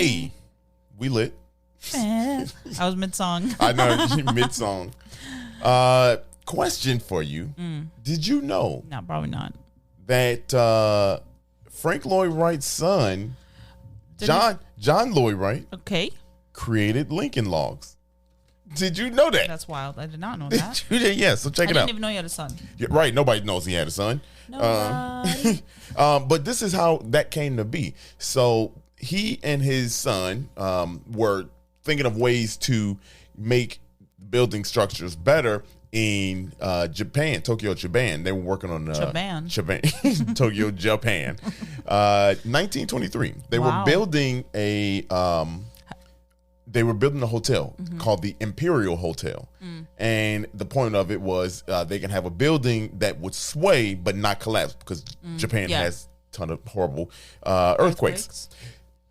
Hey, we lit. I was mid-song. I know, mid-song. Question for you. Did you know? No, probably not. That Frank Lloyd Wright's son, John Lloyd Wright, created Lincoln Logs. Did you know that? That's wild. I did not know that. Yeah, so check it out. I didn't even know he had a son. Yeah, right, nobody knows he had a son. But this is how that came to be. So he and his son were thinking of ways to make building structures better in Japan, Tokyo, Japan. They were working on Tokyo, Japan. 1923. They were building a hotel called the Imperial Hotel. And the point of it was they can have a building that would sway but not collapse because Japan has a ton of horrible earthquakes.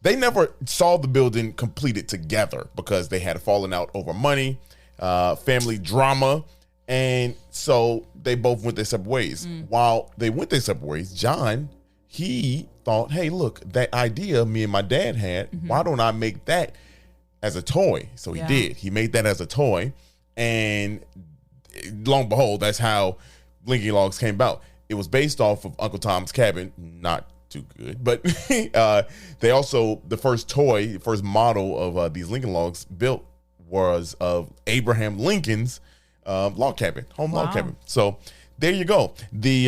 They never saw the building completed together because they had fallen out over money, family drama, and so they both went their separate ways. While they went their separate ways, John, he thought, hey, look, that idea me and my dad had, why don't I make that as a toy? So he did. He made that as a toy, and lo and behold, that's how Lincoln Logs came about. It was based off of Uncle Tom's Cabin, not too good, but they also, the first model of these Lincoln Logs built was of Abraham Lincoln's log cabin, log cabin. So there you go. The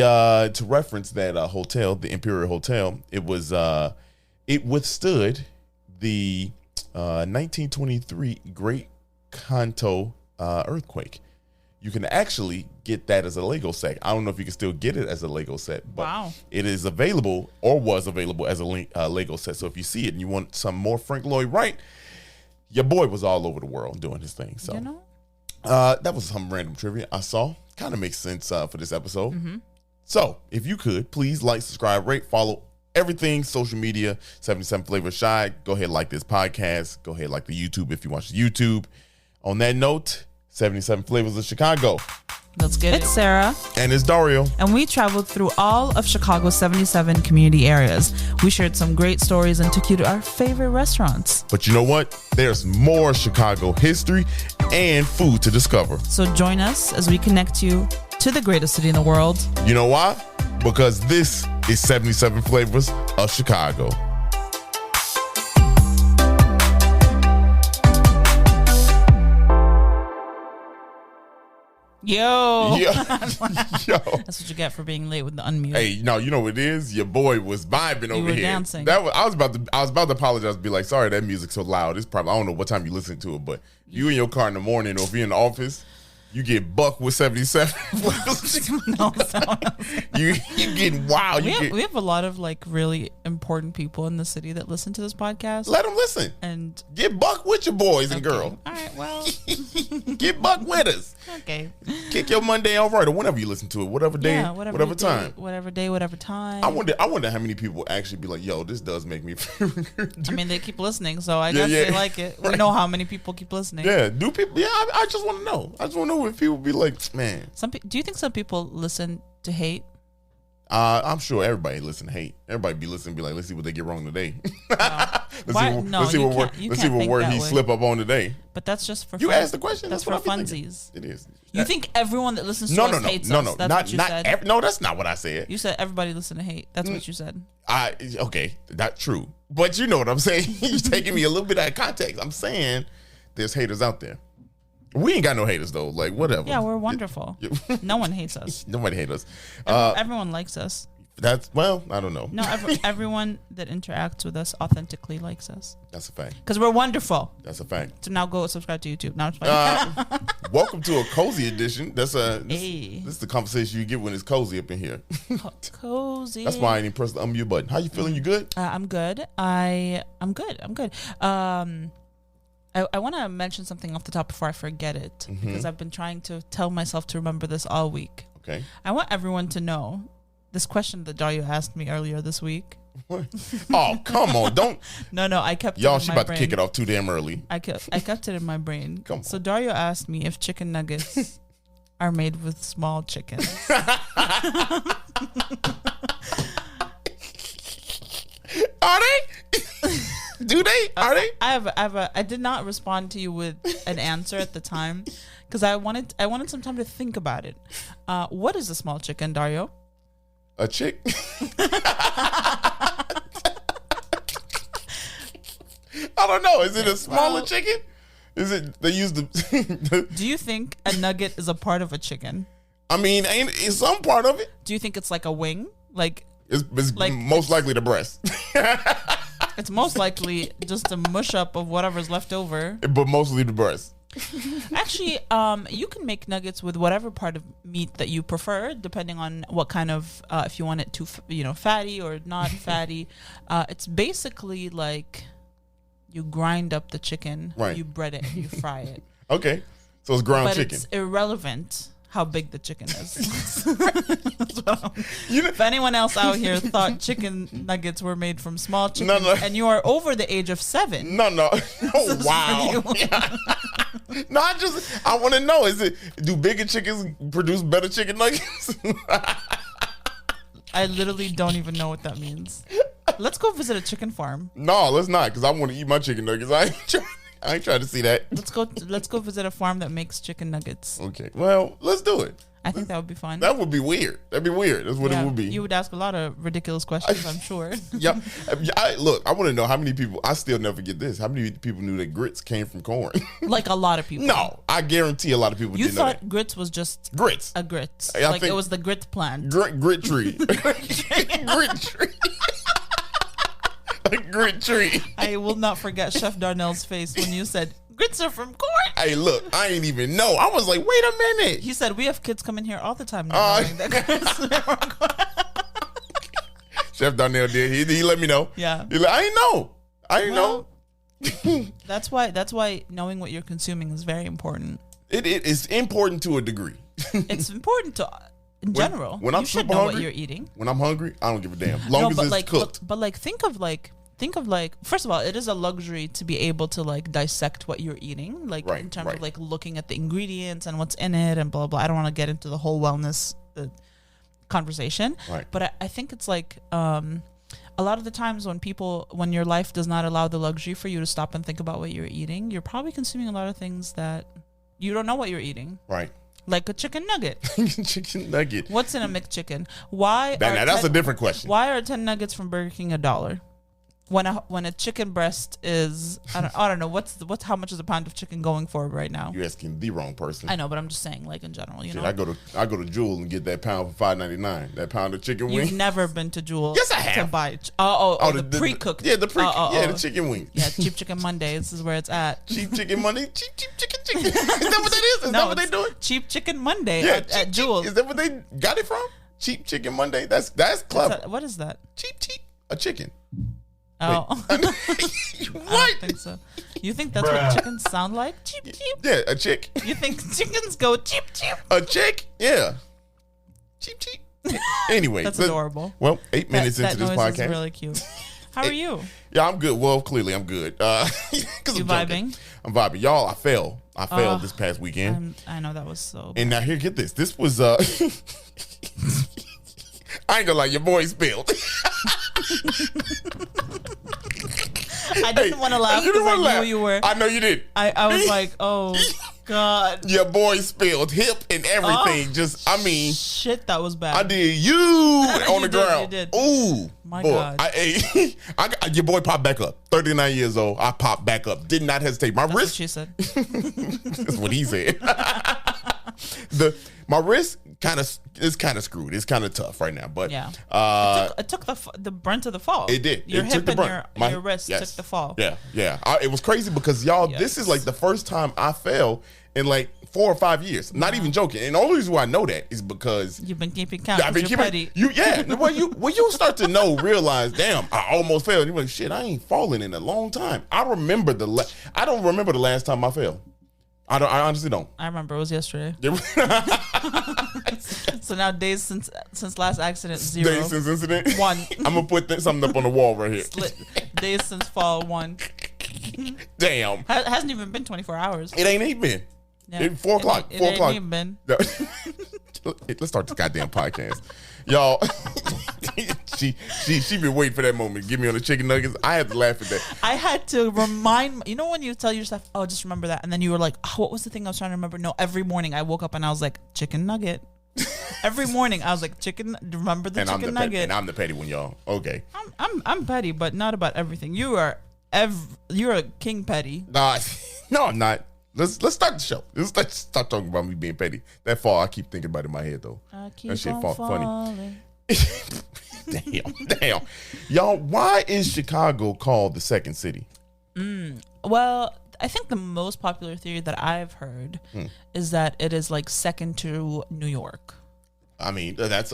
to reference that hotel, the Imperial Hotel, it withstood the 1923 Great Kanto earthquake. You can actually get that as a Lego set. I don't know if you can still get it as a Lego set, but it is available or was available as a Lego set. So if you see it and you want some more Frank Lloyd Wright, your boy was all over the world doing his thing. So that was some random trivia I saw. Kind of makes sense for this episode. So if you could, please like, subscribe, rate, follow everything social media, 77 Flavors Shy. Go ahead, like this podcast. Go ahead, like the YouTube if you watch the YouTube. On that note, 77 Flavors of Chicago. Let's get it. It's Sarah. And it's Dario. And we traveled through all of Chicago's 77 community areas. We shared some great stories and took you to our favorite restaurants. But you know what? There's more Chicago history and food to discover. So join us as we connect you to the greatest city in the world. You know why? Because this is 77 Flavors of Chicago. Yo. That's what you get for being late with the unmute. Hey, no, you know what it is? Your boy was vibing over here. Dancing. I was about to apologize and be like, sorry, that music's so loud. It's probably, I don't know what time you listen to it, but you in your car in the morning or if you're in the office, you get bucked with 77. You getting wild. We have a lot of like really important people in the city that listen to this podcast. Let them listen. And get bucked with your boys and girls. All right, well. Get bucked with us. Okay. Kick your Monday off right or whenever you listen to it. Whatever day, whatever time. Whatever day, whatever time. I wonder how many people actually be like, yo, this does make me feel good. I mean, they keep listening, so I guess they like it. Right. We know how many people keep listening. Yeah. Do people? Yeah, I just want to know. I just want to know if people be like, man. Do you think some people listen to hate? I'm sure everybody listen to hate. Everybody be listening, be like, let's see what they get wrong today. Let's see what word he slip up on today. But that's just for you asked the question. That's for funsies. It is. You think everyone that listens to us hates us? That's what you said. No, that's not what I said. You said everybody listen to hate. That's what you said. Okay, that's true. But you know what I'm saying. You're taking me a little bit out of context. I'm saying there's haters out there. We ain't got no haters though. Like whatever. Yeah, we're wonderful. No one hates us. Nobody hates us. Everyone likes us. I don't know. No, everyone that interacts with us authentically likes us. That's a fact. Because we're wonderful. That's a fact. So now go subscribe to YouTube. Now welcome to a cozy edition. This is the conversation you get when it's cozy up in here. Cozy. That's why I didn't press the unmute button. How you feeling? You good? I'm good. I'm good. I want to mention something off the top before I forget it because I've been trying to tell myself to remember this all week. Okay. I want everyone to know this question that Dario asked me earlier this week. What? Oh, come on. Don't. No, I kept Y'all, it in she my about brain. to kick it off too damn early. I kept it in my brain. Come on. So Dario asked me if chicken nuggets are made with small chickens. Are they? Do Do they? Are they? I did not respond to you with an answer at the time because I wanted some time to think about it. What is a small chicken, Dario? A chick? I don't know. Is it a smaller chicken? Is it they use the? Do you think a nugget is a part of a chicken? I mean, is some part of it? Do you think it's like a wing? Like it's like most likely the breast. It's most likely just a mush up of whatever's left over. But mostly the breast. Actually, you can make nuggets with whatever part of meat that you prefer, depending on what kind of, if you want it to, fatty or not fatty. It's basically like you grind up the chicken, right. You bread it, and you fry it. Okay, so it's ground chicken. It's irrelevant how big the chicken is. If anyone else out here thought chicken nuggets were made from small chicken, and you are over the age of 7. No. Oh, wow. No, I want to know, do bigger chickens produce better chicken nuggets? I literally don't even know what that means. Let's go visit a chicken farm. No, let's not, because I want to eat my chicken nuggets. I ain't trying to see that. Let's go visit a farm that makes chicken nuggets. Okay. Well, let's do it. I think that would be fun. That would be weird. That'd be weird. That's what it would be. You would ask a lot of ridiculous questions, I'm sure. Yeah. Look, I want to know how many people, I still never get this. How many people knew that grits came from corn? Like a lot of people. No, I guarantee a lot of people didn't know that. You thought grits was just grits. A grit. I like it was the grit plant. Grit tree. Grit tree. A grit tree. I will not forget Chef Darnell's face when you said, grits are from corn. Hey, look, I ain't even know. I was like, wait a minute. He said, we have kids coming here all the time now knowing that grits are from corn. Chef Darnell did. He let me know. Yeah. He like, I ain't know. That's why knowing what you're consuming is very important. It is important to a degree. It's important in general. When I'm you should super know hungry, what you're eating. When I'm hungry, I don't give a damn. Long as it's cooked. But think of first of all, it is a luxury to be able to like dissect what you're eating, like in terms of like looking at the ingredients and what's in it and blah blah. I don't want to get into the whole wellness conversation, right? But I think it's like a lot of the times when your life does not allow the luxury for you to stop and think about what you're eating, you're probably consuming a lot of things that you don't know what you're eating, right? Like a chicken nugget. Chicken nugget. What's in a McChicken? Why? That's a different question. Why are 10 nuggets from Burger King $1? When a chicken breast is I don't know what's how much is a pound of chicken going for right now? You're asking the wrong person. I know, but I'm just saying, like in general, you know. I go to Jewel and get that pound for $5.99. That pound of chicken wing. You've never been to Jewel. Yes, I have. To buy the pre-cooked. Yeah, the the chicken wing. Yeah, Cheap Chicken Mondays is where it's at. Cheap Chicken Monday. Cheap chicken. Is that what that is? Is that what they doing? Cheap Chicken Monday at Jewel. Is that what they got it from? Cheap Chicken Monday. That's clever. What is that? Cheap a chicken. Oh. What? I don't think so. You think that's what chickens sound like? Cheep, cheep. Yeah, a chick. You think chickens go cheep, cheep? A chick? Yeah. Cheep, cheep. Anyway. That's adorable. Well, 8 minutes into this podcast. That noise is really cute. How are you? Yeah, I'm good. Well, clearly I'm good. You vibing? I'm vibing. Y'all, I failed this past weekend. I know that was so bad. And now here, get this. This was, I ain't gonna lie, your boy spilled. I didn't want to laugh because I knew you were. I know you did. I was like, oh, God. Your boy spilled hip and everything. Shit, that was bad. I did you on the ground. You did. Ooh. My boy, God. Your boy popped back up. 39 years old. I popped back up. Did not hesitate. My wrist. What she said. That's what he said. My wrist is kind of screwed. It's kind of tough right now, but yeah, it took the brunt of the fall. It did. Your hip took and your wrist took the fall. Yeah. It was crazy because y'all, this is like the first time I fell in like 4 or 5 years. Not even joking. And the only reason why I know that is because you've been keeping count. I've been keeping when you start to realize, damn, I almost fell. You're like, shit, I ain't fallen in a long time. I don't remember the last time I fell. I honestly don't. I remember it was yesterday. So now days since last accident, 0. Days since incident? 1. I'm gonna put something up on the wall right here. Days since fall, 1. Damn. Hasn't even been 24 hours. It ain't even been. Yeah. 4 o'clock. It 4 ain't o'clock. even been. Let's start this goddamn podcast. Y'all. she been waiting for that moment to get me on the chicken nuggets. I had to laugh at that. I had to remind, you know, when you tell yourself, oh, just remember that. And then you were like, oh, what was the thing I was trying to remember? No, every morning I woke up and I was like, chicken nugget. Every morning I was like, remember the chicken nugget. And I'm the petty one, y'all. Okay. I'm petty, but not about everything. You're a king petty. Nah, no, I'm not. Let's start the show. Let's start talking about me being petty. That fall, I keep thinking about it in my head though. That shit funny. Damn. Y'all, why is Chicago called the second city? Well, I think the most popular theory that I've heard is that it is like second to New York. I mean, that's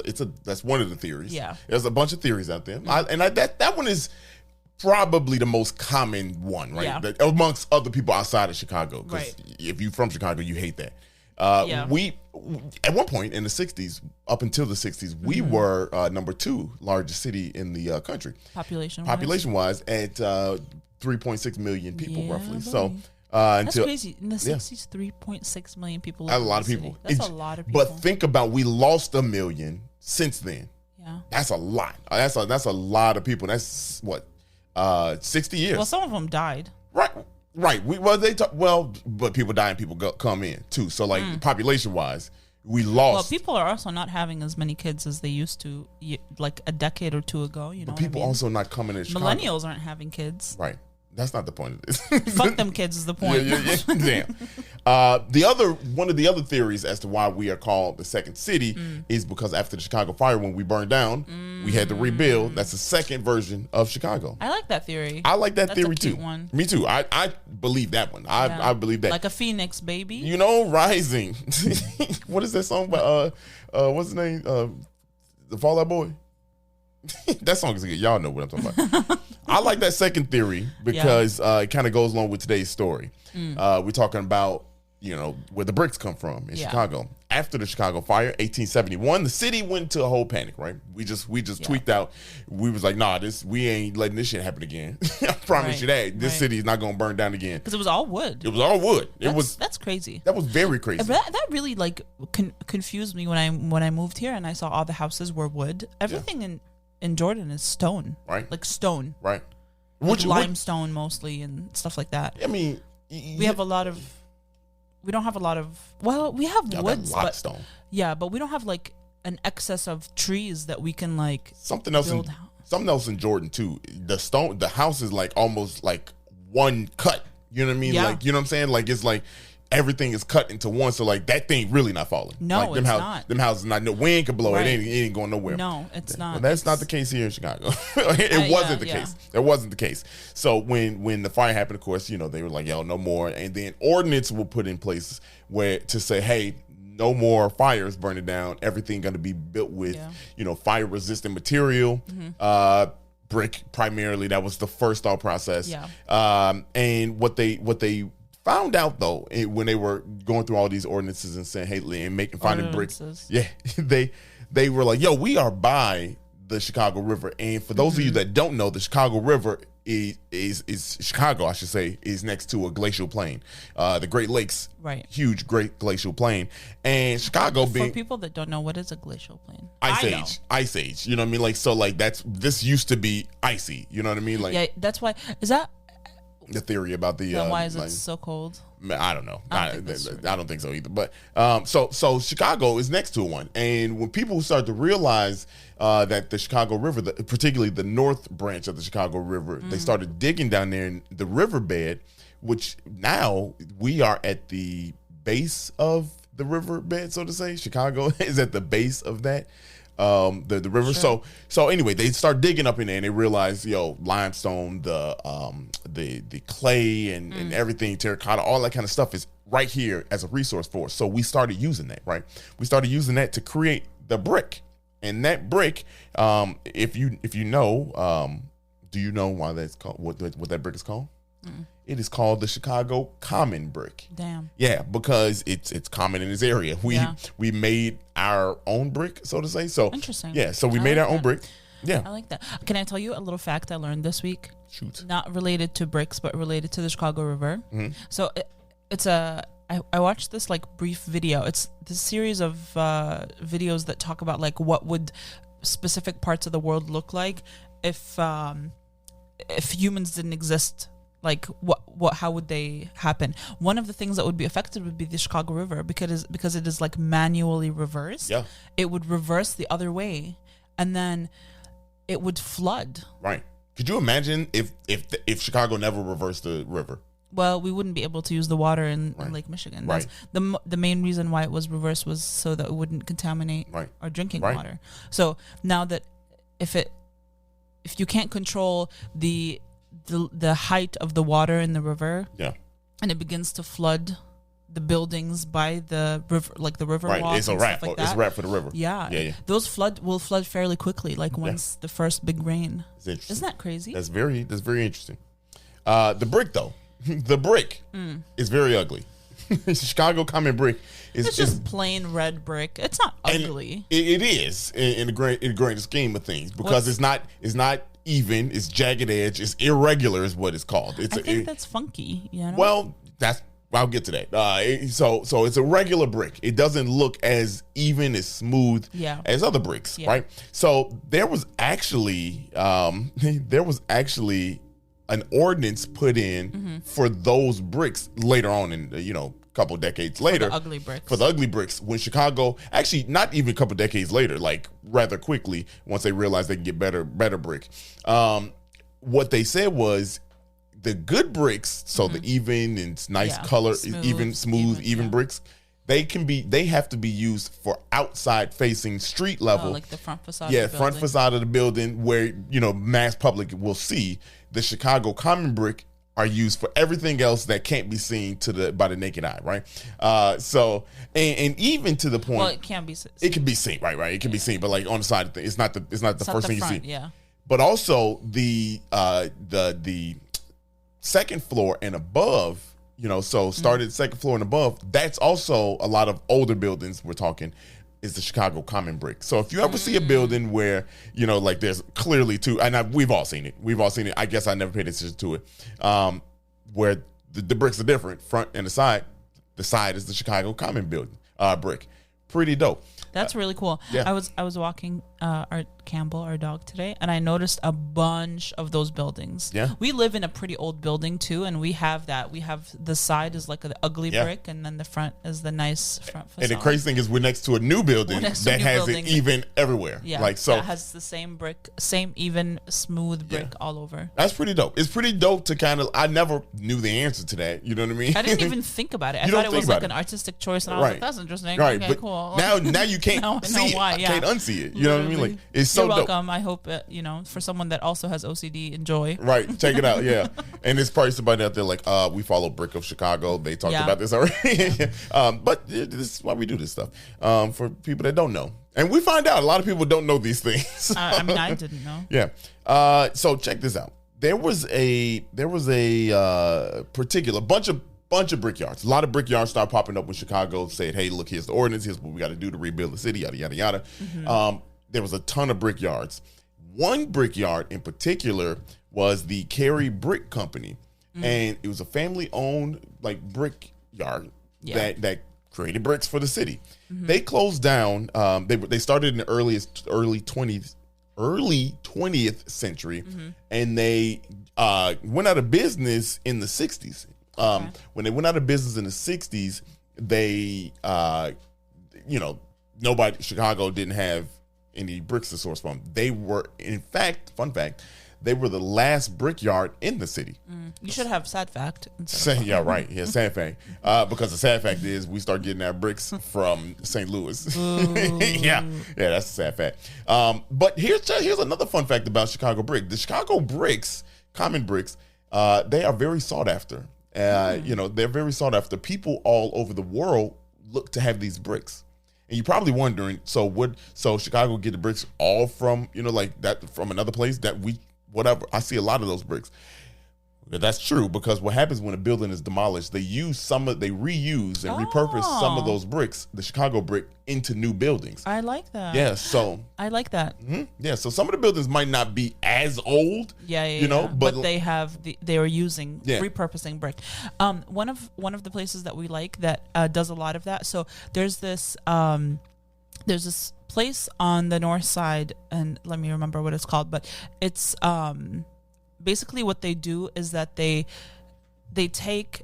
one of the theories. Yeah. There's a bunch of theories out there. That one is probably the most common one, right? Yeah. Amongst other people outside of Chicago. Because Right. if you're from Chicago, you hate that. We at one point in the 60s, up until the 60s, we were number 2 largest city in the country. Population wise at 3.6 million people roughly. So that's crazy. In the 60s, 3.6 million people. That's a lot of people. That's a lot of people. But think about, we lost 1 million since then. Yeah. That's a lot. That's a lot of people. That's what 60 years. Well, some of them died. Right. But people die and people come in too. So like population wise, we lost. Well, people are also not having as many kids as they used to, like a decade or two ago. You know, but people also not coming in Chicago. Millennials aren't having kids. Right. That's not the point of this. Fuck them kids is the point. Damn. One of the other theories as to why we are called the second city is because after the Chicago fire, when we burned down, we had to rebuild. That's the second version of Chicago. I like that theory. I like that That's theory a cute too. One. Me too. I believe that one. I believe that. Like a phoenix, baby. You know, rising. What is that song by what's his name? The Fall Out Boy. That song is good. Y'all know what I'm talking about. I like that second theory because it kind of goes along with today's story. We're talking about, you know, where the bricks come from in Chicago. After the Chicago fire, 1871, the city went into a whole panic, right? We just tweaked out. We was like, nah, we ain't letting this shit happen again. I promise you that. This city is not going to burn down again. Because it was all wood. It was all wood. That's crazy. That was very crazy. That really like confused me when I moved here and I saw all the houses were wood. Everything in Jordan is stone. Right. Like stone. Right. Like limestone mostly and stuff like that. I mean, we have a lot of. We don't have a lot of. Well, we have woods, but stone. Yeah, but we don't have like an excess of trees that we can like something else in Jordan too. The house is like almost like one cut. You know what I mean? Yeah. Like, you know what I'm saying? Like, it's like everything is cut into one. So like that thing really not falling. No, like, not. Them houses not. No wind can blow Right. it. It ain't going nowhere. No, it's not. Well, that's not the case here in Chicago. It wasn't the case. It wasn't the case. So when the fire happened, of course, you know, they were like, yo, no more. And then ordinance were put in place where to say, hey, no more fires burning down. Everything going to be built with, you know, fire resistant material. Brick primarily. That was the first thought process. Yeah. And what they found out though, when they were going through all these ordinances and saying, hey, and finding bricks, they were like, yo, we are by the Chicago River. And for those of you that don't know, the Chicago River is Chicago, I should say, is next to a glacial plain, the Great Lakes, right? Huge great glacial plain, and Chicago being, for people that don't know, what is a glacial plain? Ice age. You know what I mean? Like, so like this used to be icy. You know what I mean? Like, yeah, that's why. Is that the theory about the? Why is it so cold? I don't know. I don't think so either. But so Chicago is next to one, and when people start to realize that the Chicago River, particularly the north branch of the Chicago River, they started digging down there in the riverbed, which now we are at the base of the riverbed, so to say. Chicago is at the base of that. The river. Sure. So anyway, they start digging up in there and they realize, limestone, the clay and everything, terracotta, all that kind of stuff is right here as a resource for us. So we started using that, right? We started using that to create the brick. And that brick, if you know, do you know why that's called, what that brick is called? It is called the Chicago Common Brick. Damn. Yeah, because it's common in this area. We made our own brick, so to say. So interesting. Yeah, so we made our own brick. Yeah. I like that. Can I tell you a little fact I learned this week? Shoot. Not related to bricks, but related to the Chicago River. So I watched this like brief video. It's this series of videos that talk about like what would specific parts of the world look like if humans didn't exist. Like how would they happen? One of the things that would be affected would be the Chicago River because it is like manually reversed. Yeah. It would reverse the other way, and then it would flood. Right. Could you imagine if Chicago never reversed the river? Well, we wouldn't be able to use the water in Lake Michigan. That's the main reason why it was reversed was so that it wouldn't contaminate our drinking water. So now that if you can't control the height of the water in the river, and it begins to flood the buildings by the river, like the river walk, it's a wrap. It's a wrap for the river. Yeah. Those will flood fairly quickly, like once the first big rain. Isn't that crazy? That's very interesting. The brick though, the brick is very ugly. Chicago common brick is just plain red brick. It's not ugly. It is in the greater scheme of things because it's not even. It's jagged edge. It's irregular is what it's called. I think that's funky. You know? Well, I'll get to that. So it's a regular brick. It doesn't look as even, as smooth as other bricks, right? So there was actually an ordinance put in for those bricks later on in a couple of decades later. For the ugly bricks. When Chicago, actually not even a couple of decades later, like rather quickly, once they realized they can get better brick. What they said was the good bricks, so the even and nice color, smooth bricks, they have to be used for outside facing street level. Like the front facade. Yeah, front facade of the building where, mass public will see. The Chicago common brick are used for everything else that can't be seen by the naked eye, right? So and even to the point, it can be seen. It can be seen, right? It can be seen, but like on the side of the thing, it's not the first thing you see. Yeah. But also the second floor and above, so started second floor and above, that's also a lot of older buildings we're talking, is the Chicago common brick. So if you ever see a building where, like there's clearly two, and we've all seen it. I guess I never paid attention to it, where the bricks are different, front and the side. The side is the Chicago common building brick. Pretty dope. That's really cool. Yeah. I was walking Campbell, our dog, today, and I noticed a bunch of those buildings. Yeah. We live in a pretty old building too, and we have that. We have the side is like an ugly brick, and then the front is the nice front facade. And the crazy thing is we're next to a new building that has it even everywhere. Yeah. Like so that has the same brick, same even smooth brick all over. That's pretty dope. It's pretty dope to I never knew the answer to that. You know what I mean? I didn't even think about it. I thought it was like an artistic choice, and I was like, that's interesting. Right. Okay, but cool. Now you can't see it. I can't unsee it. You know what I mean? Like it's so You're welcome. dope. I hope for someone that also has OCD, enjoy. Right, check it out. Yeah, and there's probably somebody out there like, we follow Brick of Chicago. They talked about this already. But this is why we do this stuff for people that don't know, and we find out a lot of people don't know these things. I mean, I didn't know. Yeah. So check this out. There was a particular bunch of brickyards. A lot of brickyards start popping up when Chicago said, hey, look, here's the ordinance. Here's what we got to do to rebuild the city, yada, yada, yada. There was a ton of brickyards. One brickyard in particular was the Cary Brick Company. And it was a family-owned brickyard that created bricks for the city. They closed down. They started in the early 20th century, and they went out of business in the 60s. When they went out of business in the 60s, they, Chicago didn't have any bricks to source from. They were, in fact, fun fact, they were the last brickyard in the city. You should have sad fact. Yeah, right. Yeah, sad fact. Because the sad fact is we start getting our bricks from St. Louis. Yeah, that's a sad fact. But here's another fun fact about Chicago brick. The Chicago bricks, common bricks, they are very sought after. They're very sought after. People all over the world look to have these bricks. And you're probably wondering, so Chicago get the bricks all from, from another place whatever. I see a lot of those bricks. That's true, because what happens when a building is demolished, they reuse and repurpose some of those bricks, the Chicago brick, into new buildings. I like that. Yeah, so I like that. Yeah, so some of the buildings might not be as old. But they have they are using repurposing brick. One of the places that we like that does a lot of that. So there's this there's this place on the north side, and let me remember what it's called, but it's basically what they do is that they take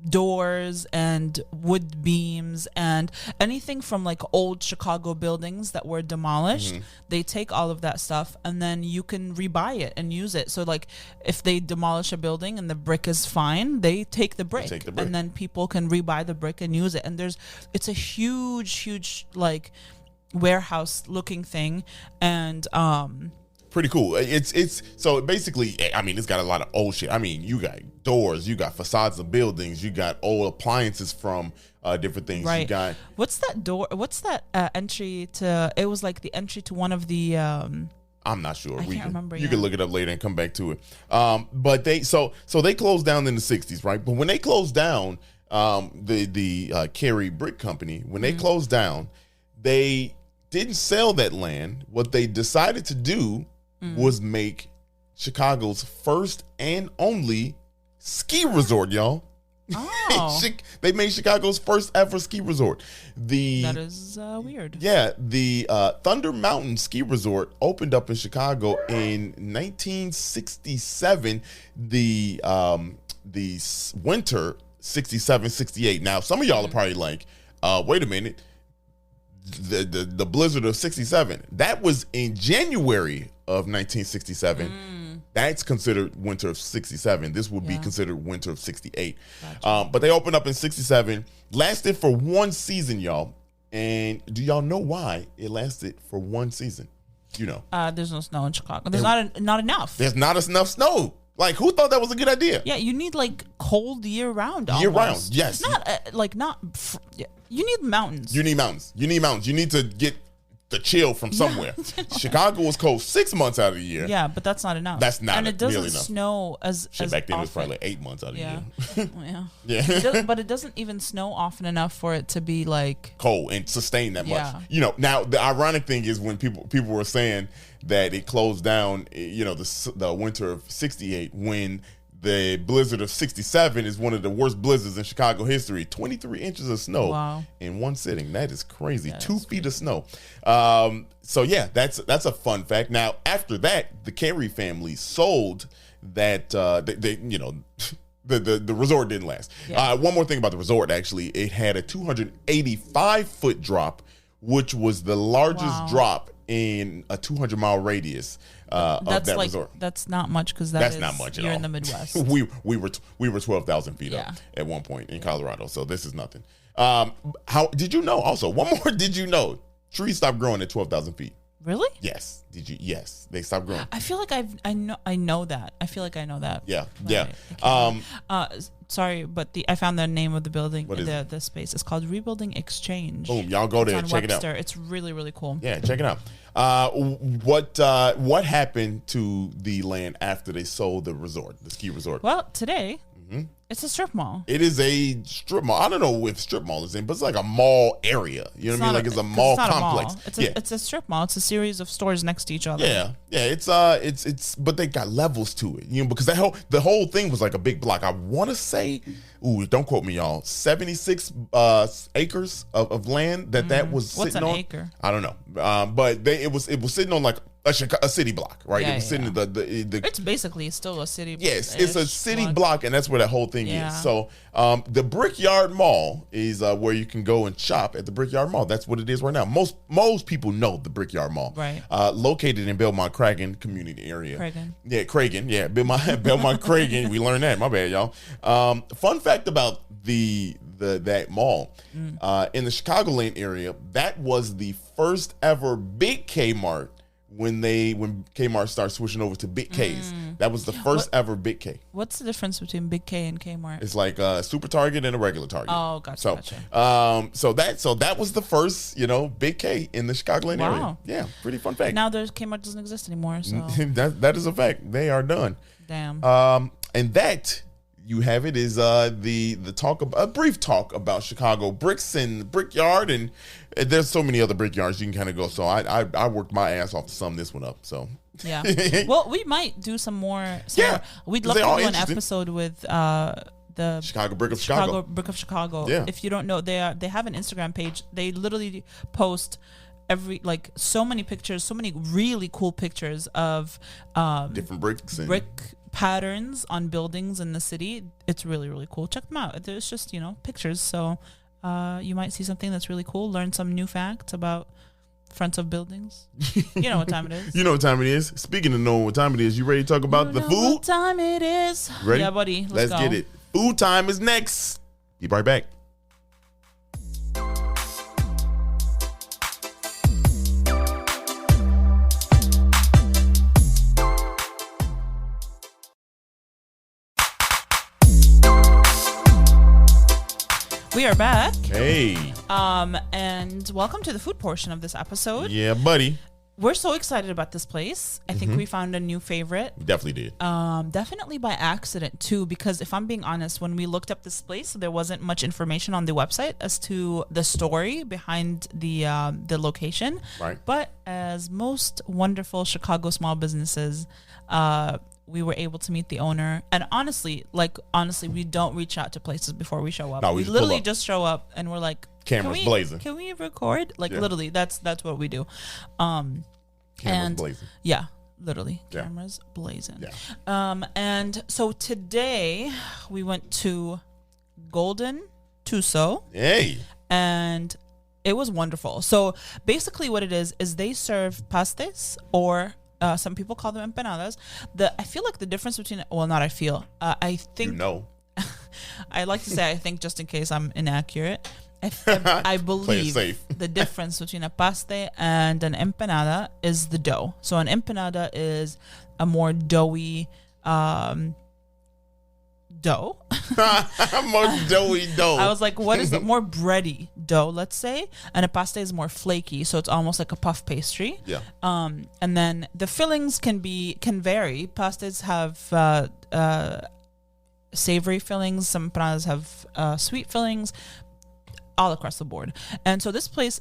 doors and wood beams and anything from like old Chicago buildings that were demolished. They take all of that stuff and then you can rebuy it and use it. So like if they demolish a building and the brick is fine, they take the brick, and then people can rebuy the brick and use it. And it's a huge like warehouse looking thing, and pretty cool. It's so basically, I mean, it's got a lot of old shit. I mean, you got doors, you got facades of buildings, you got old appliances from different things. Right. You got, what's that door? What's that entry to? It was like the entry to one of the. I'm not sure. I can't remember. You can look it up later and come back to it. But they they closed down in the 60s, right? But when they closed down, the Cary Brick Company, when they closed down, they didn't sell that land. What they decided to do was make Chicago's first and only ski resort, y'all. Oh. They made Chicago's first ever ski resort. That is weird. Yeah, the Thunder Mountain Ski Resort opened up in Chicago in 1967. The winter 67, 68. Now, some of y'all are probably like, wait a minute. The blizzard of 67, that was in January of 1967. That's considered winter of 67. This would be considered winter of 68. Gotcha. But they opened up in 67, lasted for one season, y'all. And do y'all know why it lasted for one season? You know, there's no snow in Chicago. There's not enough. There's not enough snow. Like, who thought that was a good idea? Yeah, you need like cold year round. Year round, yes. You need mountains. You need mountains. You need to get the chill from somewhere. Chicago was cold 6 months out of the year. Yeah, but that's not enough. That's not and it doesn't enough. Snow as back then often. it was probably like 8 months out of the year. Yeah. But it doesn't even snow often enough for it to be like cold and sustain that much. You know, now the ironic thing is when people were saying that it closed down, you know, the winter of 68, when the blizzard of 67 is one of the worst blizzards in Chicago history. 23 inches of snow in one sitting. That is crazy. Yeah, 2 feet of snow. So yeah, that's a fun fact. Now, after that, the Cary family sold that. They you know, the resort didn't last. Yeah. One more thing about the resort, actually, it had a 285-foot drop, which was the largest drop in a 200-mile radius of that resort. That's not much, because that's not much at all. You're in the Midwest. we were 12,000 feet up at one point in Colorado, so this is nothing. How did you know? Also, one more. Did you know trees stop growing at 12,000 feet? Really? Yes. Did you? Yes, they stopped growing. I feel like I know that. I feel like I know that. Yeah. Sorry, but I found the name of the building. The space. It's called Rebuilding Exchange. Boom! Y'all go there. Check Webster. It out. It's really, really cool. Yeah, check it out. What happened to the land after they sold the ski resort? Well, today it's a strip mall. It is a strip mall. I don't know if strip mall is in, but it's like a mall area. You know what I mean? Like it's a mall complex. It's a strip mall. It's a series of stores next to each other. Yeah. It's but they got levels to it. You know, because the whole thing was like a big block. I want to say, don't quote me, y'all. 76 acres of land that was sitting on. What's an acre? I don't know. But it was sitting on like a city block, right? It was sitting in the it's basically still a city. Yes, it's a city block, and that's where that whole thing is. So the Brickyard Mall is where you can go and shop at the Brickyard Mall. That's what it is right now. Most people know the Brickyard Mall, right? Located in Belmont Cragin community area. Cragin, yeah, Belmont Cragin. We learned that. My bad, y'all. Fun fact about that mall in the Chicagoland area, that was the first ever big Kmart. When Kmart started switching over to Big K's, that was the first ever Big K. What's the difference between Big K and Kmart? It's like a Super Target and a regular Target. Oh, gotcha. So that was the first, Big K in the Chicagoland area. Yeah, pretty fun fact. Now Kmart doesn't exist anymore. So that is a fact. They are done. Damn. And that, you have it, is a brief talk about Chicago bricks and Brickyard, and there's so many other Brickyards you can kind of go. So I worked my ass off to sum this one up. So yeah, well, we might do some more. We'd love to do an episode with the Chicago Brick of Chicago. Brick of Chicago. Yeah. If you don't know, they have an Instagram page. They literally post so many pictures, so many really cool pictures of different bricks and brick patterns on buildings in the city. It's really, really cool. Check them out. There's just, pictures. So you might see something that's really cool. Learn some new facts about fronts of buildings. You know what time it is. You know what time it is. Speaking of knowing what time it is, you ready to talk about the food? What time it is. Ready? Yeah, buddy. Let's go. get it. Food time is next. Be right back. We are back. Hey. And welcome to the food portion of this episode. Yeah, buddy. We're so excited about this place. I think we found a new favorite. We definitely did. Definitely by accident too, because if I'm being honest, when we looked up this place, there wasn't much information on the website as to the story behind the location. Right. But as most wonderful Chicago small businesses, we were able to meet the owner. And honestly, we don't reach out to places before we show up. No, we literally just show up and we're like, cameras blazing. Can we record? Literally, that's what we do. Cameras blazing. Yeah, literally, Yeah. cameras blazing. Yeah. And so today we went to Golden Tuso. Hey. And it was wonderful. So basically what it is they serve pastes, or some people call them empanadas. I feel like the difference between, I think, I like to say I think just in case I'm inaccurate. I believe the difference between a paste and an empanada is the dough. So an empanada is a more doughy dough. More doughy dough. I was like, what is it? More bready dough, let's say. And a paste is more flaky, so it's almost like a puff pastry. Yeah. And then the fillings can vary. Pastes have savory fillings. Some empanadas have sweet fillings. All across the board. And so this place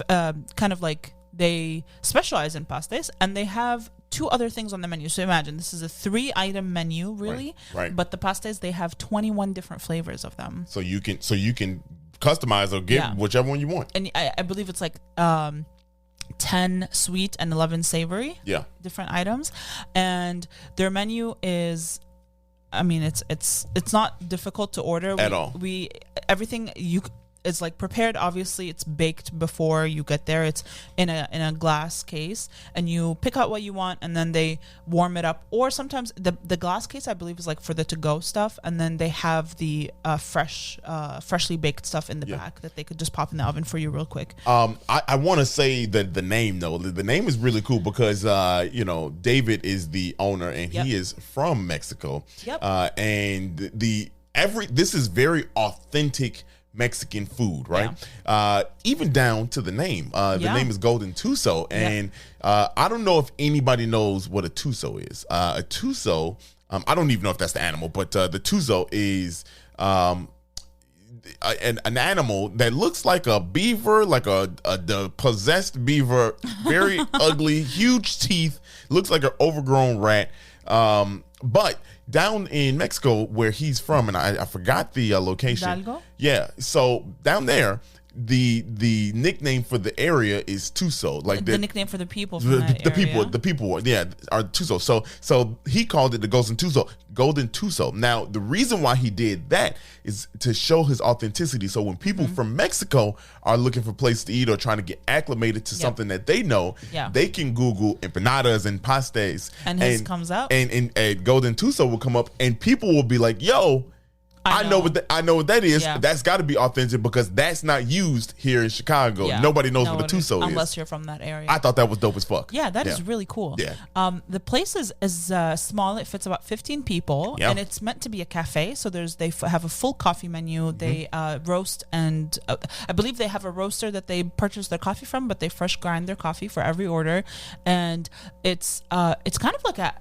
kind of like they specialize in pastes, and they have 2 other things on the menu. So imagine this is a 3-item menu, really. Right. But the pastes, they have 21 different flavors of them. So you can customize or get whichever one you want. And I believe it's like 10 sweet and 11 savory. Yeah. Different items. And their menu is, I mean, it's not difficult to order at all. It's like prepared. Obviously, it's baked before you get there. It's in a glass case, and you pick out what you want, and then they warm it up. Or sometimes the glass case, I believe, is like for the to-go stuff, and then they have the freshly baked stuff in the back that they could just pop in the oven for you real quick. I want to say that the name though, the name is really cool because David is the owner, and he is from Mexico. Yep. And this is very authentic Mexican food, right? Yeah. Even down to the name. The name is Golden Tuso, and I don't know if anybody knows what a tuso is. A tuso, I don't even know if that's the animal, but the tuso is an animal that looks like a beaver, like the possessed beaver, very ugly, huge teeth, looks like an overgrown rat. But down in Mexico, where he's from, and I forgot the location. Hidalgo? Yeah, so down there, the nickname for the area is Tuso. Like the nickname for the people from that area. The people, are Tuso. So he called it the Golden Tuso. Now, the reason why he did that is to show his authenticity. So when people from Mexico are looking for places to eat or trying to get acclimated to something that they know, they can Google empanadas and pastes, and his comes out, and Golden Tuso will come up, and people will be like, "Yo, I know what that is. Yeah. That's got to be authentic because that's not used here in Chicago. Yeah. Nobody knows what a tuso is unless you're from that area. I thought that was dope as fuck. Yeah, that is really cool. Yeah. The place is small. It fits about 15 people, and it's meant to be a cafe. So they have a full coffee menu. They roast, and I believe they have a roaster that they purchase their coffee from, but they fresh grind their coffee for every order, and it's kind of like a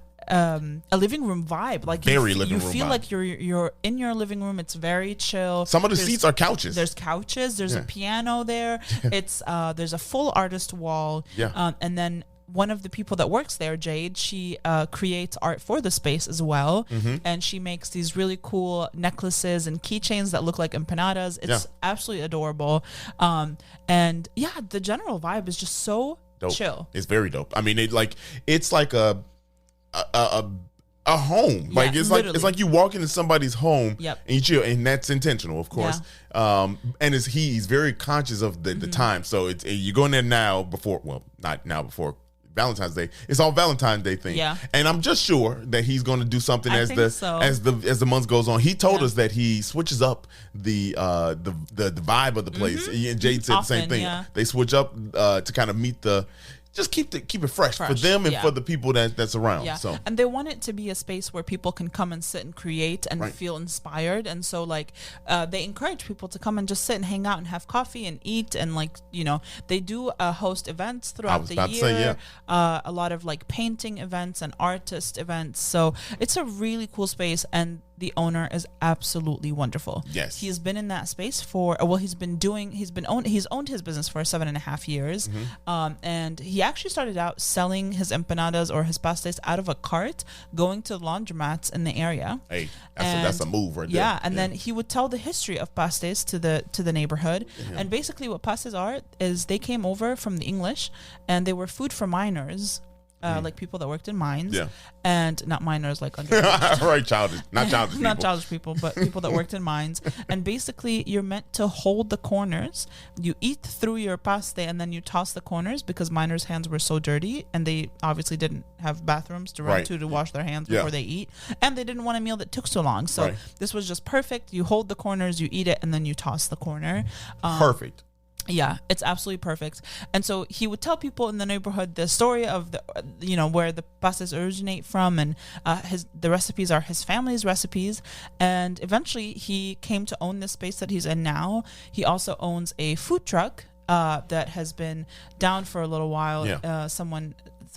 living room vibe. Like you feel like you're in your living room. It's very chill. Some of the seats are couches. There's couches. There's a piano there. It's there's a full artist wall. Yeah. And then one of the people that works there, Jade, she creates art for the space as well. And she makes these really cool necklaces and keychains that look like empanadas. It's absolutely adorable. And yeah, the general vibe is just so dope. Chill. It's very dope. I mean, it's like a home. Yeah, like it's like you walk into somebody's home and you chill, and that's intentional, of course. And he's very conscious of the time. So you go in there now not now before Valentine's Day. It's all Valentine's Day thing. Yeah. And I'm just sure that he's going to do something as the month goes on. He told us that he switches up the vibe of the place. And Jade said the same thing. Yeah. They switch up to kind of meet just keep it fresh for them and for the people that's around. Yeah. So, and they want it to be a space where people can come and sit and create and feel inspired. And so like they encourage people to come and just sit and hang out and have coffee and eat, and like, you know, they do host events throughout the year. A lot of like painting events and artist events. So it's a really cool space, and the owner is absolutely wonderful. Yes. He's been in that space for, he's owned his business for 7.5 years. And he actually started out selling his empanadas or his pastes out of a cart, going to laundromats in the area. Hey, that's a move right there. Yeah. And then he would tell the history of pastes to the neighborhood. And basically what pastes are is they came over from the English, and they were food for miners. Like people that worked in mines, and not miners like under right, not childish people, but people that worked in mines. And basically, you're meant to hold the corners. You eat through your paste, and then you toss the corners, because miners' hands were so dirty, and they obviously didn't have bathrooms to run to wash their hands before they eat, and they didn't want a meal that took so long. So this was just perfect. You hold the corners, you eat it, and then you toss the corner. Perfect. Yeah, it's absolutely perfect. And so he would tell people in the neighborhood the story of where the pastas originate from, and the recipes are his family's recipes. And eventually he came to own this space that he's in now. He also owns a food truck that has been down for a little while.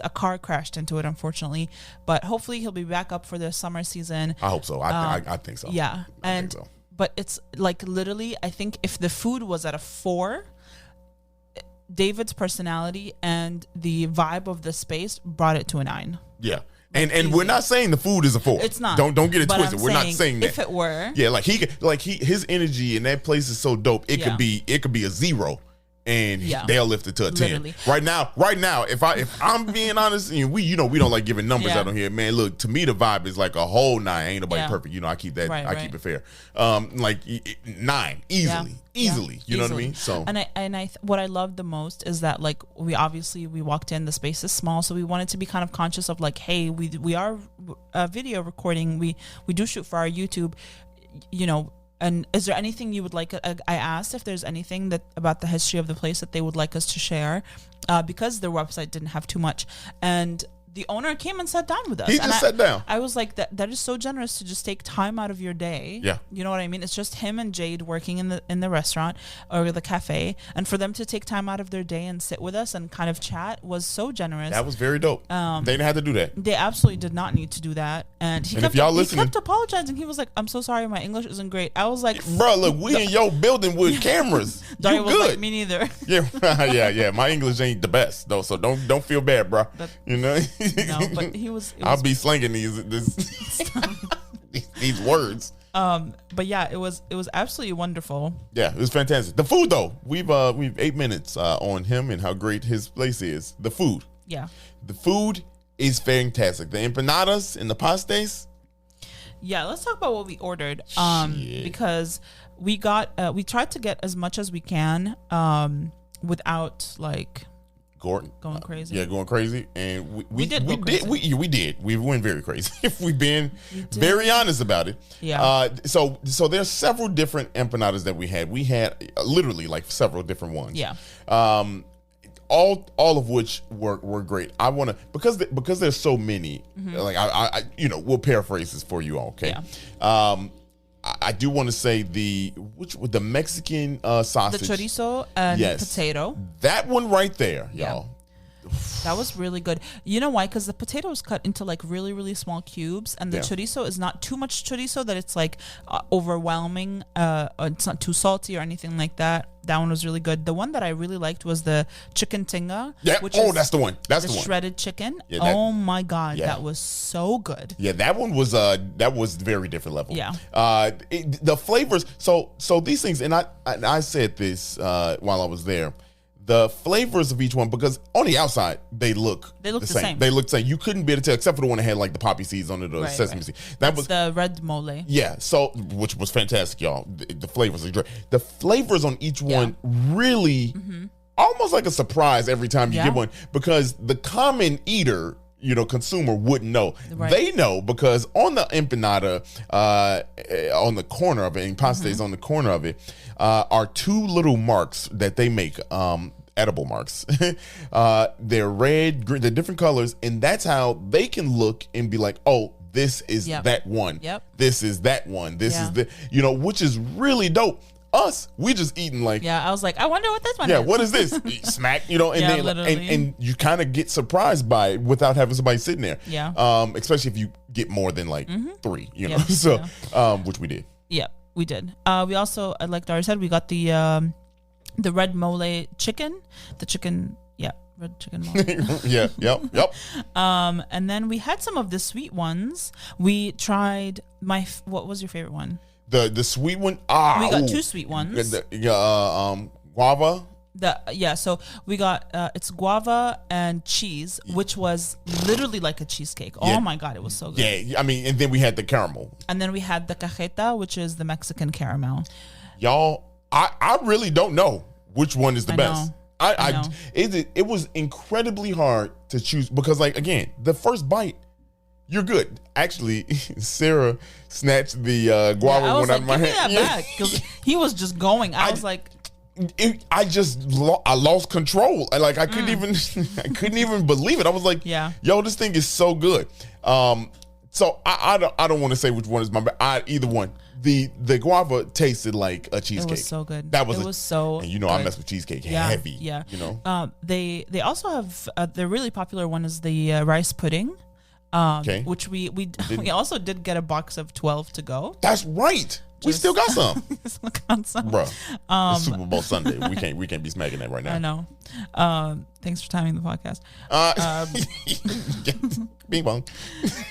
A car crashed into it, unfortunately, but hopefully he'll be back up for the summer season. I hope so. I think so. Yeah. I think so. But it's like, literally, I think if the food was at a 4, David's personality and the vibe of the space brought it to a 9. Yeah. And we're not saying the food is a 4. It's not. Don't get it twisted. We're not saying that. If it were. Yeah, his energy in that place is so dope. It could be a 0. And they'll lift it to a 10. Literally. Right now, if I'm being honest, we don't like giving numbers out on here, man. Look, to me the vibe is like a whole 9. Ain't nobody perfect. I keep that. I keep it fair. 9 easily. You know what I mean? So what I love the most is that, like, we walked in, the space is small, so we wanted to be kind of conscious of like, hey, we are video recording. We do shoot for our YouTube, And is there anything you would like? I asked if there's anything about the history of the place that they would like us to share, because their website didn't have too much. And the owner came and sat down with us. He just sat down. I was like, that is so generous to just take time out of your day. Yeah. You know what I mean? It's just him and Jade working in the restaurant or the cafe, and for them to take time out of their day and sit with us and kind of chat was so generous. That was very dope. They didn't have to do that. They absolutely did not need to do that. And he kept apologizing. He was like, I'm so sorry, my English isn't great. I was like, bro, look, we in your building with cameras. Daria you was good. Like, me neither. Yeah. My English ain't the best though, so don't feel bad, bro. No, but I'll be slinging these words. But yeah, it was absolutely wonderful. Yeah, it was fantastic. The food though, we've 8 minutes on him and how great his place is. The food. Yeah. The food is fantastic. The empanadas and the pastes. Yeah, let's talk about what we ordered. Because we tried to get as much as we can without like going crazy. Going crazy, and we did. We went very crazy. If we've been very honest about it. Yeah. So there's several different empanadas that we had. We had literally like several different ones. Yeah. All of which were great. I want to because there's so many. Like I we'll paraphrase this for you all. Okay. Yeah. I do want to say the Mexican sausage, the chorizo and potato. That one right there, y'all. That was really good. You know why? Because the potato is cut into like really, really small cubes, and the chorizo is not too much chorizo that it's like overwhelming. It's not too salty or anything like that. That one was really good. The one that I really liked was the chicken tinga. Yeah. Which Oh, is that's the one. That's the one. Shredded chicken. Yeah, oh my God, that was so good. Yeah, that one was very different level. Yeah. The flavors. So these things, and I said this while I was there. The flavors of each one, because on the outside they look the same. They look the same. You couldn't be able to tell, except for the one that had like the poppy seeds on it or sesame seeds. That was the red mole. Yeah, so which was fantastic, y'all. The flavors are great. The flavors on each one really almost like a surprise every time you get one, because the common eater, consumer wouldn't know. Right. They know because on the empanada, on the corner of it, and pastes on the corner of it, are two little marks that they make, edible marks. They're red, green, they're different colors, and that's how they can look and be like, oh, this is that one. Yep. This is that one. This is the, which is really dope. Us, we just eating like I was like, I wonder what this one is. Yeah, what is this? Smack, and then and you kind of get surprised by it without having somebody sitting there. Yeah. Especially if you get more than like three, So which we did. Yeah, we did. We also, like Dara said, we got the red mole chicken. The chicken, red chicken mole. Yep. And then we had some of the sweet ones. We tried what was your favorite one? The sweet one. We got two sweet ones. Guava. So we got it's guava and cheese, which was literally like a cheesecake. Oh my God, it was so good. Yeah, I mean, and then we had the caramel. And then we had the cajeta, which is the Mexican caramel. Y'all, I really don't know which one is the best. I know. It was incredibly hard to choose because, like, again, the first bite, you're good. Actually, Sarah snatched the guava one out of my hand. Give me that back, 'cause he was just going. I was like, I lost control. I couldn't even believe it. I was like, yo, this thing is so good. So I don't want to say which one is my best. Either one. The guava tasted like a cheesecake. It was so good. That was so. And I mess with cheesecake heavy. Yeah. They also have the really popular one is the rice pudding. Which we also did get a box of 12 to go. That's right. We still got some. Bro, it's Super Bowl Sunday. We can't be smacking that right now. I know. Thanks for timing the podcast. Bing bong.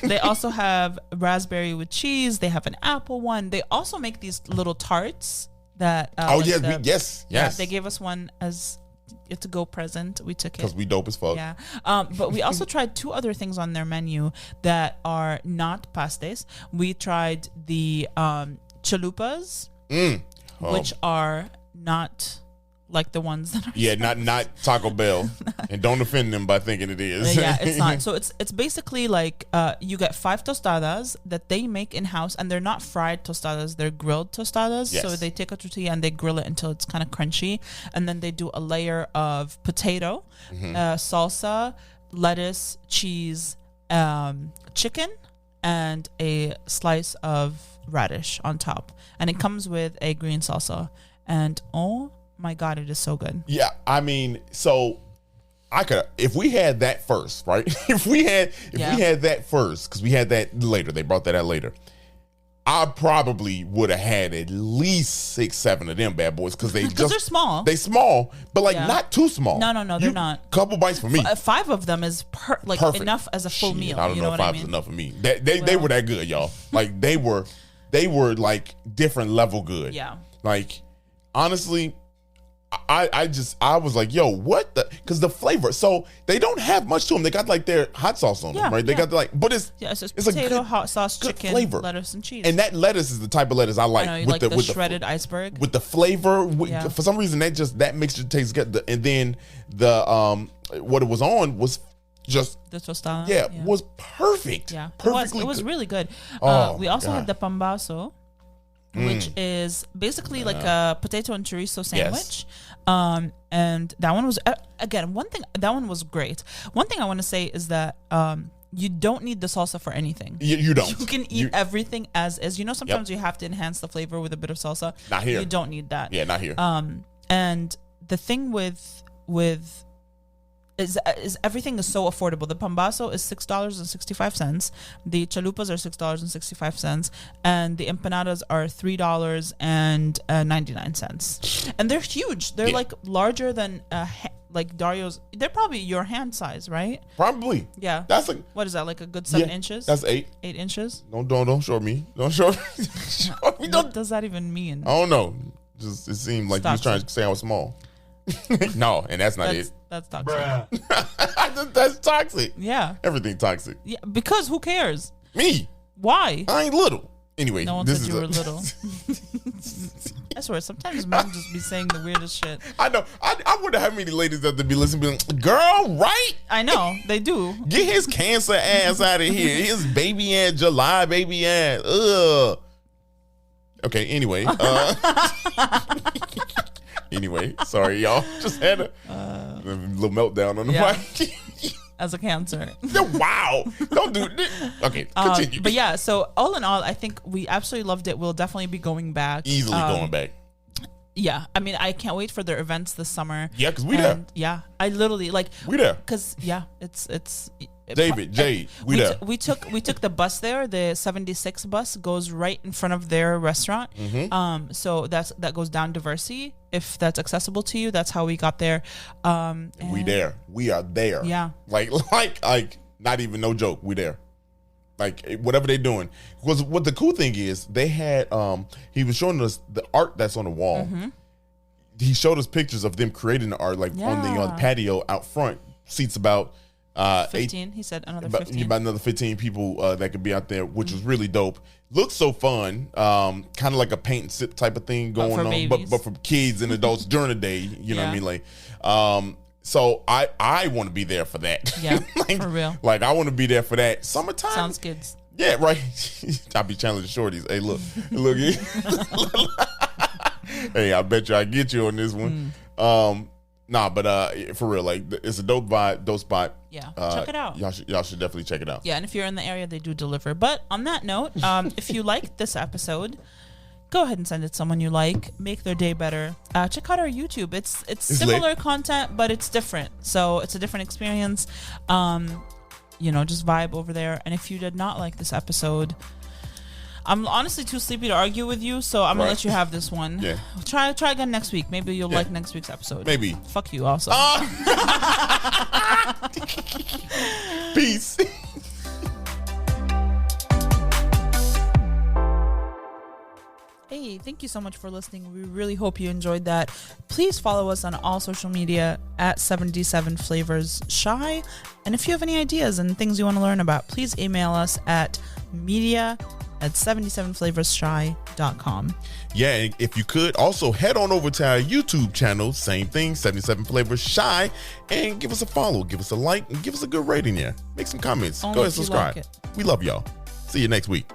They also have raspberry with cheese. They have an apple one. They also make these little tarts that. Yes. Yeah, they gave us one as a to-go present. We took it because we dope as fuck. Yeah, but we also tried two other things on their menu that are not pastes. We tried the chalupas, which are not like the ones that are not Taco Bell, and don't offend them by thinking it is. Yeah, it's not. So it's basically like you get 5 tostadas that they make in house, and they're not fried tostadas; they're grilled tostadas. Yes. So they take a tortilla and they grill it until it's kind of crunchy, and then they do a layer of potato, salsa, lettuce, cheese, chicken, and a slice of radish on top, and it comes with a green salsa. And oh my God, it is so good. Yeah, I mean, so I could, if we had that first, right? if we had that first, because we had that later, they brought that out later, I probably would have had at least 6-7 of them bad boys, because they're small. They small, but not too small. No, they're not. Couple bites for me. 5 of them is perfect. Enough as a full meal. I don't know if 5 is enough for me. They were that good, y'all. Like they were like different level good. Yeah. Like honestly, I was like, yo, what the? Because the flavor. So they don't have much to them. They got like their hot sauce on them, right? They got but it's potato, a good, hot sauce, chicken, flavor. Lettuce, and cheese. And that lettuce is the type of lettuce I like. I know, with the shredded iceberg. With the flavor, for some reason that mixture tastes good. And then the what it was on was just the tostada. Yeah, was perfect. Yeah, perfectly. It was really good. We also had the pambazo, which is basically like a potato and chorizo sandwich. Yes. And that one was again that one was great. One thing I want to say is that you don't need the salsa for anything. You don't. You can eat everything as is. Sometimes you have to enhance the flavor with a bit of salsa. Not here. You don't need that. Yeah, not here. And the thing with is everything is so affordable. The pambazo is $6.65. The chalupas are $6.65, and the empanadas are $3.99. And they're huge. They're like larger than like Dario's. They're probably your hand size, right? Probably. Yeah. That's like, what is that, like a good 7 inches? That's 8. 8 inches. Don't show me. Don't show me. What does that even mean? I don't know. Just it seemed like you was trying to say I was small. No, and that's not it. That's toxic. That's toxic. Yeah. Everything toxic. Yeah, because who cares? Me. Why? I ain't little. Anyway, no one said you were little. I swear, sometimes men just be saying the weirdest shit. I know. I wonder how many ladies that to be listening, be like, girl, right? I know they do. Get his cancer ass out of here. His baby ass, July baby ass. Ugh. Okay. Anyway. Anyway, sorry, y'all. Just had a little meltdown on the mic. As a Cancer. Wow. Don't do this. Okay, continue. But yeah, so all in all, I think we absolutely loved it. We'll definitely be going back. Easily going back. Yeah. I mean, I can't wait for their events this summer. Yeah, because we there. Yeah. I literally, like. We there. Because, yeah, it's Jade, we there. We took the bus there. The 76 bus goes right in front of their restaurant. Mm-hmm. So that goes down Diversey. If that's accessible to you, that's how we got there. We there. We are there. Yeah. Like not even no joke. We there. Like whatever they're doing. Because what the cool thing is, they had he was showing us the art that's on the wall. Mm-hmm. He showed us pictures of them creating the art, like on the patio out front. Seats about 15. He said another 15. About another 15 people that could be out there, which was really dope. Looks so fun. Kind of like a paint and sip type of thing going on, but for kids and adults during the day. You know what I mean? Like, so I want to be there for that. Yeah, like, for real. Like I want to be there for that summertime. Sounds good. Yeah, right. I'll be challenging shorties. Hey, look. Hey, I bet you I get you on this one. Nah, but for real, like it's a dope vibe, dope spot. Yeah, check it out. Y'all should definitely check it out. Yeah, and if you're in the area, they do deliver. But on that note, if you liked this episode, go ahead and send it to someone you like. Make their day better. Check out our YouTube. It's similar lit. Content, but it's different. So it's a different experience. Just vibe over there. And if you did not like this episode, I'm honestly too sleepy to argue with you, so I'm gonna let you have this one. Yeah. Try again next week. Maybe you'll like next week's episode. Maybe. Fuck you also. Peace. Hey, thank you so much for listening. We really hope you enjoyed that. Please follow us on all social media at 77 Flavors Shy. And if you have any ideas and things you want to learn about, please email us at media@77flavorsshy.com. Yeah, if you could also head on over to our YouTube channel, same thing, 77 Flavors Shy, and give us a follow, give us a like, and give us a good rating there. Make some comments. Go ahead and subscribe. We love y'all. See you next week.